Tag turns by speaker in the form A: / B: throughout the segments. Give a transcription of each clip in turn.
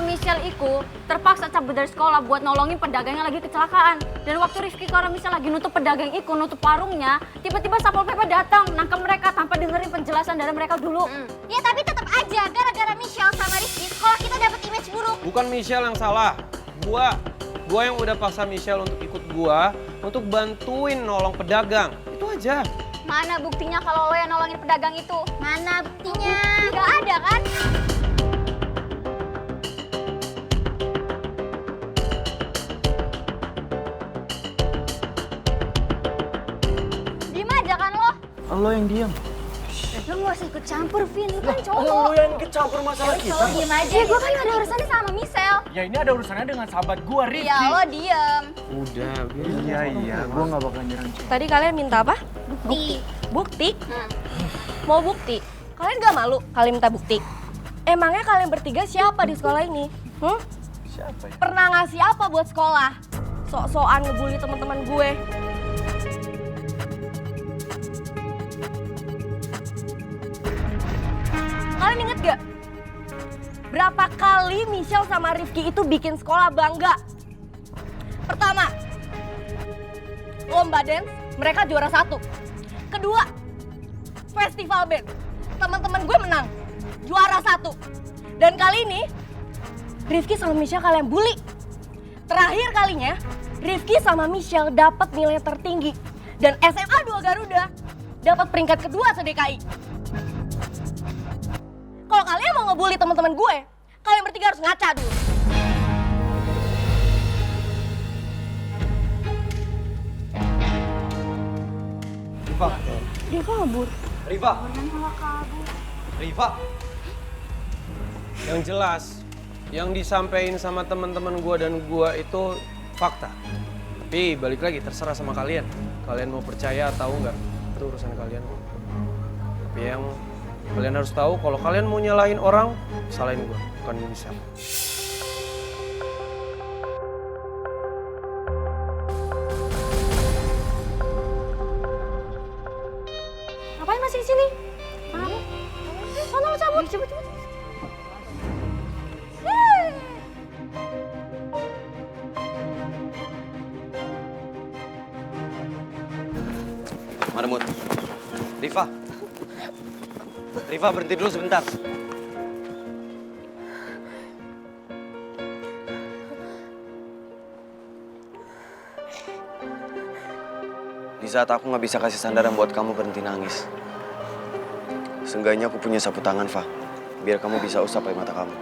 A: Michelle itu terpaksa cabut dari sekolah buat nolongin pedagang yang lagi kecelakaan. Dan waktu Rifki karo Michelle lagi nutup pedagang itu, nutup warungnya, tiba-tiba Satpol PP datang nangkep mereka tanpa dengerin penjelasan dari mereka dulu.
B: Ya tapi tetap aja gara-gara Michelle sama Rifki sekolah kita dapat image buruk.
C: Bukan Michelle yang salah. Gua yang udah paksa Michelle untuk ikut gua untuk bantuin nolong pedagang. Itu aja.
A: Mana buktinya kalau lo yang nolongin pedagang itu?
B: Mana buktinya?
A: Gak ada kan? Diem aja kan lo?
D: Lo yang diam.
A: Lo gak usah ikut campur, Vin. Lo kan
D: Lo
A: cowok.
D: yang ikut campur masalah kita.
B: Lo diem aja.
A: Ya gue kan gak ada urusannya sama Michelle.
D: Ya ini ada urusannya dengan sahabat gua, Rifki.
A: Ya lo diem.
C: Udah,
D: Iya, gua nggak bakal nyerang cewek.
E: Tadi kalian minta apa?
B: Bukti.
E: Bukti? Mau bukti? Kalian gak malu kalian minta bukti? Emangnya kalian bertiga siapa di sekolah ini?
D: Siapa ya?
E: Pernah ngasih apa buat sekolah? Sok-sokan ngebully teman-teman gue. Kalian inget gak? Berapa kali Michelle sama Rifki itu bikin sekolah bangga? Pertama, lomba dance, mereka juara 1. Kedua, festival band, teman-teman gue menang, juara 1. Dan kali ini, Rifki sama Michelle kalian bully. Terakhir kalinya, Rifki sama Michelle dapat nilai tertinggi. Dan SMA 2 Garuda dapat peringkat kedua se-DKI. Kalau kalian mau ngebully teman-teman gue, kalian bertiga harus ngaca dulu.
D: Riva.
E: Riva ngebur.
D: Riva. Riva.
C: Yang jelas, yang disampaikan sama teman-teman gua dan gua itu fakta. Tapi balik lagi, terserah sama kalian. Kalian mau percaya atau enggak, itu urusan kalian. Tapi yang kalian harus tahu, kalau kalian mau nyalahin orang, salahin gua, bukan Michelle.
A: Ngapain masih di sini? Mana? Sana lo cabut. Cepet.
F: Mana Mut? Riva. Riva berhenti dulu sebentar. Di saat aku nggak bisa kasih sandaran buat kamu berhenti nangis. Seenggaknya aku punya sapu tangan, Fa. Biar kamu bisa usap air mata kamu.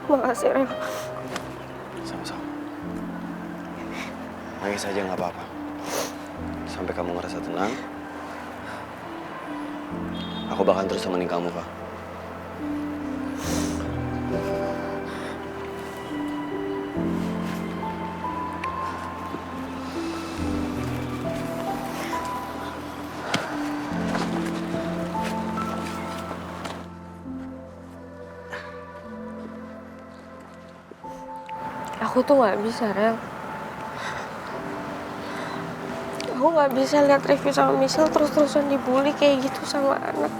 E: Makasih, Rel.
F: Sama-sama. Nangis aja nggak apa-apa. Sampai kamu ngerasa tenang, aku bakal terus temenin kamu, Fa.
E: Aku tuh gak bisa, Rel. Aku gak bisa lihat Rifki sama Michelle terus-terusan dibully kayak gitu sama anak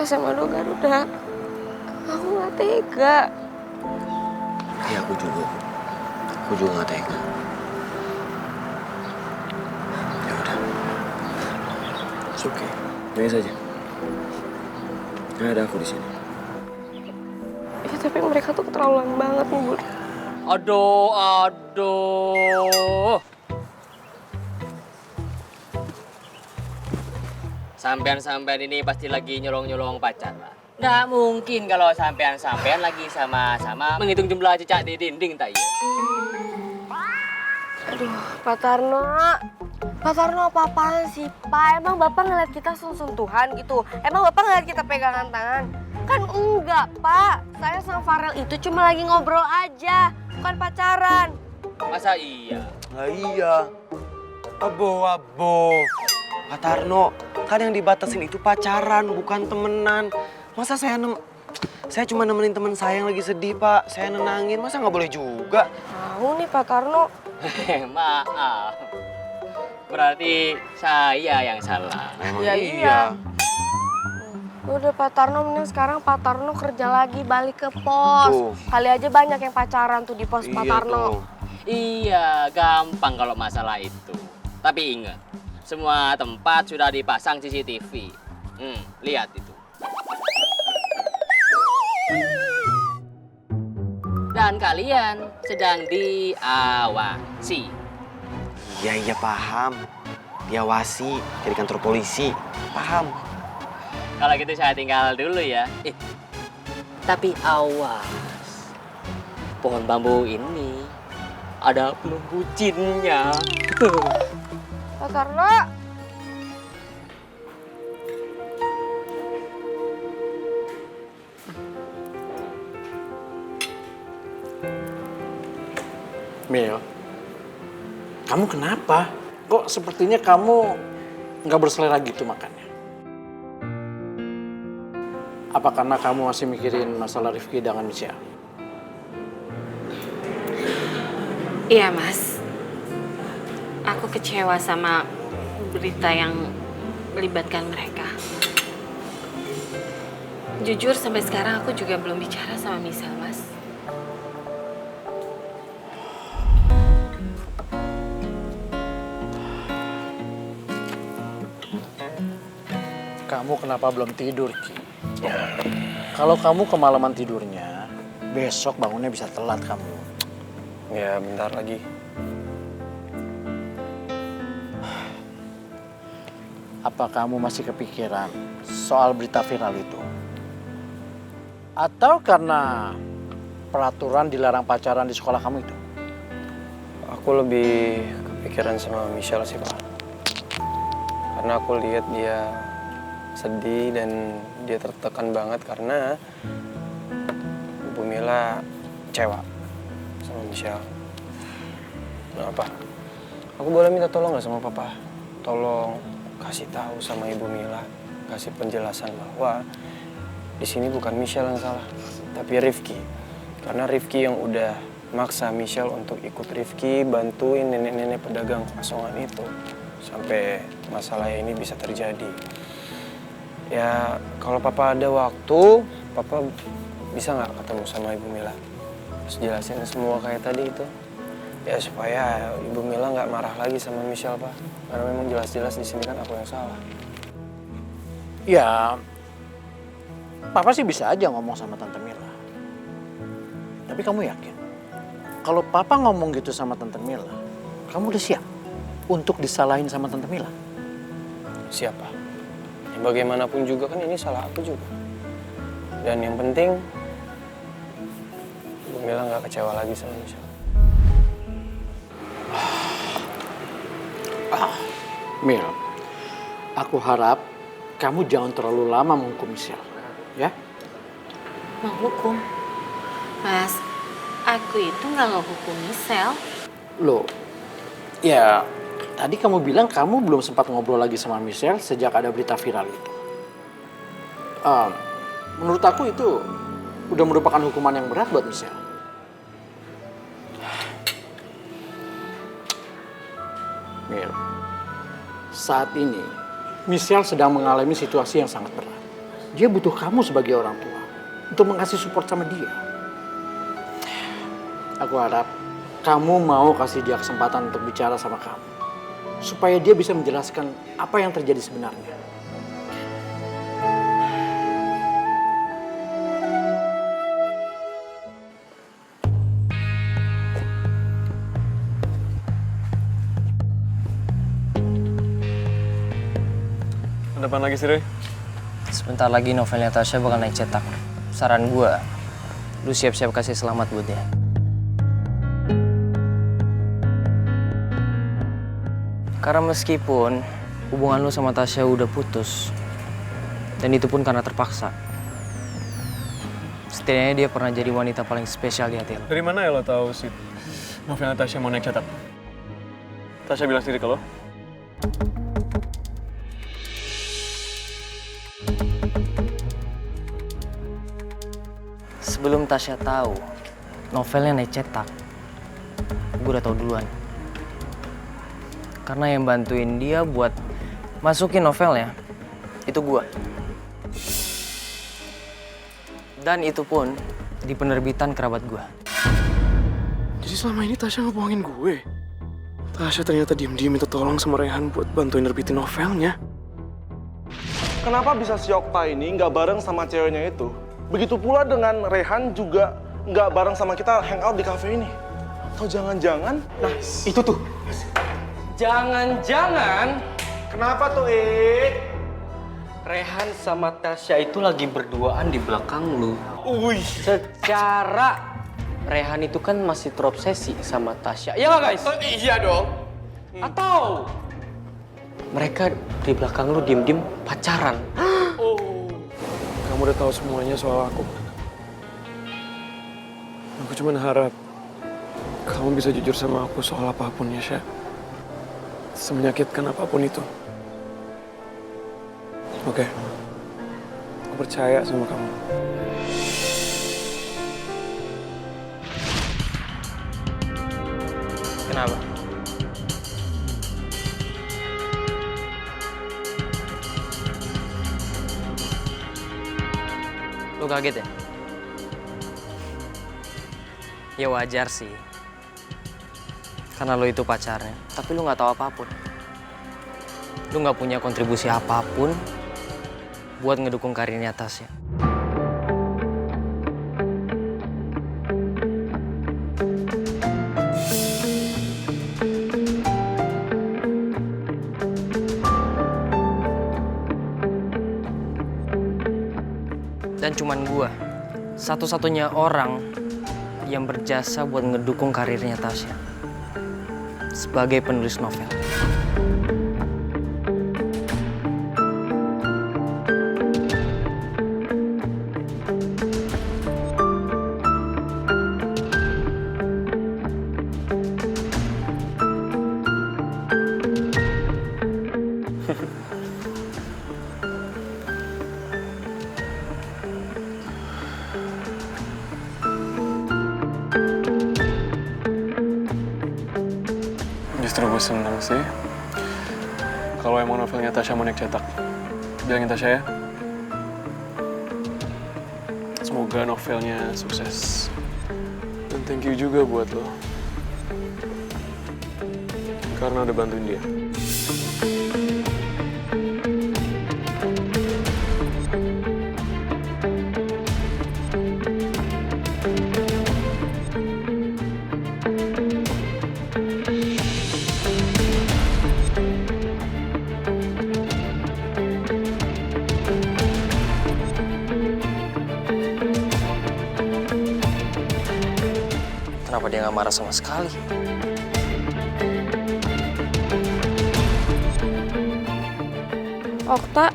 E: SMA 2 Garuda. Aku gak tega.
F: Iya, aku juga. Aku juga nggak tega. Ya udah. It's okay. Nangis aja. Nggak ada aku di sini.
E: Ya, tapi mereka tuh keterlaluan banget ngebully.
G: Aduh. Sampean-sampean ini pasti lagi nyolong-nyolong pacar, Pak. Nggak mungkin kalau sampean-sampean lagi sama-sama menghitung jumlah cicak di dinding, tak iya?
E: Aduh, Pak Tarno. Pak Tarno apa-apaan sih, Pak? Emang Bapak ngeliat kita sentuhan gitu? Emang Bapak ngeliat kita pegangan tangan? Kan enggak, Pak. Saya sama Farel itu cuma lagi ngobrol aja, bukan pacaran.
G: Masa iya?
F: Lah iya. Abo. Pak Tarno, kan yang dibatasin itu pacaran, bukan temenan. Masa saya cuma nemenin teman saya yang lagi sedih, Pak. Saya nenangin, masa nggak boleh juga?
E: Tahu nih Pak Tarno.
G: Maaf. Berarti saya yang salah.
E: Ya iya. Udah Pak Tarno, mending sekarang Pak Tarno kerja lagi, balik ke pos.
F: Tuh.
E: Kali aja banyak yang pacaran tuh di pos Pak Tarno.
G: Iya, gampang kalau masalah itu. Tapi ingat, semua tempat sudah dipasang CCTV. Lihat itu. Dan kalian sedang diawasi.
F: Iya paham. Diawasi dari kantor polisi. Paham.
G: Kalau gitu saya tinggal dulu ya. Tapi awas. Pohon bambu ini ada pelunggu jinnya.
E: Pak Tarno.
H: Mil, kamu kenapa? Kok sepertinya kamu nggak berselera gitu makannya? Apa karena kamu masih mikirin masalah Rifki dengan Michelle?
I: Iya, Mas. Aku kecewa sama berita yang melibatkan mereka. Jujur, sampai sekarang aku juga belum bicara sama Michelle, Mas.
H: Kamu kenapa belum tidur, Ki? Kalau kamu kemalaman tidurnya, besok bangunnya bisa telat kamu.
C: Ya, bentar lagi.
H: Apa kamu masih kepikiran soal berita viral itu? Atau karena peraturan dilarang pacaran di sekolah kamu itu?
C: Aku lebih kepikiran sama Michelle sih, Pak. Karena aku lihat dia sedih dan dia tertekan banget karena Ibu Mila kecewa sama Michelle. Nah, Pak, aku boleh minta tolong nggak sama Papa? Tolong kasih tahu sama Ibu Mila, kasih penjelasan bahwa di sini bukan Michelle yang salah, tapi Rifki. Karena Rifki yang udah maksa Michelle untuk ikut Rifki bantuin nenek-nenek pedagang asongan itu sampai masalah ini bisa terjadi. Ya, kalau Papa ada waktu, Papa bisa nggak ketemu sama Ibu Mila? Terus jelasin semua kayak tadi itu. Ya, supaya Ibu Mila nggak marah lagi sama Michelle, Pak. Karena memang jelas-jelas di sini kan aku yang salah.
H: Ya, Papa sih bisa aja ngomong sama Tante Mila. Tapi kamu yakin? Kalau Papa ngomong gitu sama Tante Mila, kamu udah siap untuk disalahin sama Tante Mila?
C: Siapa? Ya, bagaimanapun juga kan ini salah aku juga. Dan yang penting, Ibu Mila nggak kecewa lagi sama Michelle.
H: Mil, aku harap kamu jangan terlalu lama menghukum Michelle, ya?
I: Menghukum? Mas, aku itu nggak ngehukum Michelle.
H: Loh, ya tadi kamu bilang kamu belum sempat ngobrol lagi sama Michelle sejak ada berita viral itu. Menurut aku itu udah merupakan hukuman yang berat buat Michelle. Mil, saat ini Michelle sedang mengalami situasi yang sangat berat. Dia butuh kamu sebagai orang tua untuk mengasih support sama dia. Aku harap kamu mau kasih dia kesempatan untuk bicara sama kamu, supaya dia bisa menjelaskan apa yang terjadi sebenarnya.
D: Ada apa lagi sih, Roy?
J: Sebentar lagi novelnya Tasya bakal naik cetak. Saran gua, lu siap-siap kasih selamat buat dia. Karena meskipun hubungan lu sama Tasya udah putus, dan itu pun karena terpaksa, setidaknya dia pernah jadi wanita paling spesial di hati lu.
D: Dari mana ya lo tahu sih novelnya Tasya mau naik cetak? Tasya bilang sendiri ke lo?
J: Sebelum Tasya tahu novelnya naik cetak, gue udah tahu duluan. Karena yang bantuin dia buat masukin novelnya itu gua. Dan itu pun di penerbitan kerabat gua.
D: Jadi selama ini Tasya ngebohongin gue. Tasya ternyata diem-diem minta tolong sama Rehan buat bantuin nerbitin novelnya.
K: Kenapa bisa si Okta ini nggak bareng sama ceweknya itu? Begitu pula dengan Rehan juga nggak bareng sama kita hangout di cafe ini. Atau jangan-jangan, nah itu tuh.
C: Jangan-jangan, kenapa tuh Rehan sama Tasya itu lagi berduaan di belakang lu. Secara Rehan itu kan masih terobsesi sama Tasya. Iya nggak guys?
K: Iya dong.
C: Atau mereka di belakang lu diem-diem pacaran.
D: Kamu udah tahu semuanya soal aku. Aku cuma harap kamu bisa jujur sama aku soal apapun ya, Syah. Semenyakitkan apapun itu. Oke. Aku percaya sama kamu.
J: Kenapa? Lu kaget ya? Ya wajar sih. Karena lo itu pacarnya, tapi lu nggak tahu apapun. Lu nggak punya kontribusi apapun buat ngedukung karirnya Tasya. Dan cuman gua, satu-satunya orang yang berjasa buat ngedukung karirnya Tasya sebagai penulis novel.
D: Justru gue seneng sih. Kalau emang novelnya Tasya mau naik cetak, bilangin Tasya ya. Semoga novelnya sukses. Dan thank you juga buat lo. Karena udah bantuin dia.
J: Kenapa dia nggak marah sama sekali?
L: Okta,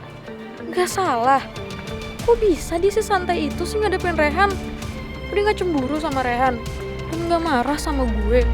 L: nggak salah. Kok bisa dia sesantai itu sih ngadepin Rehan? Dia nggak cemburu sama Rehan dan nggak marah sama gue.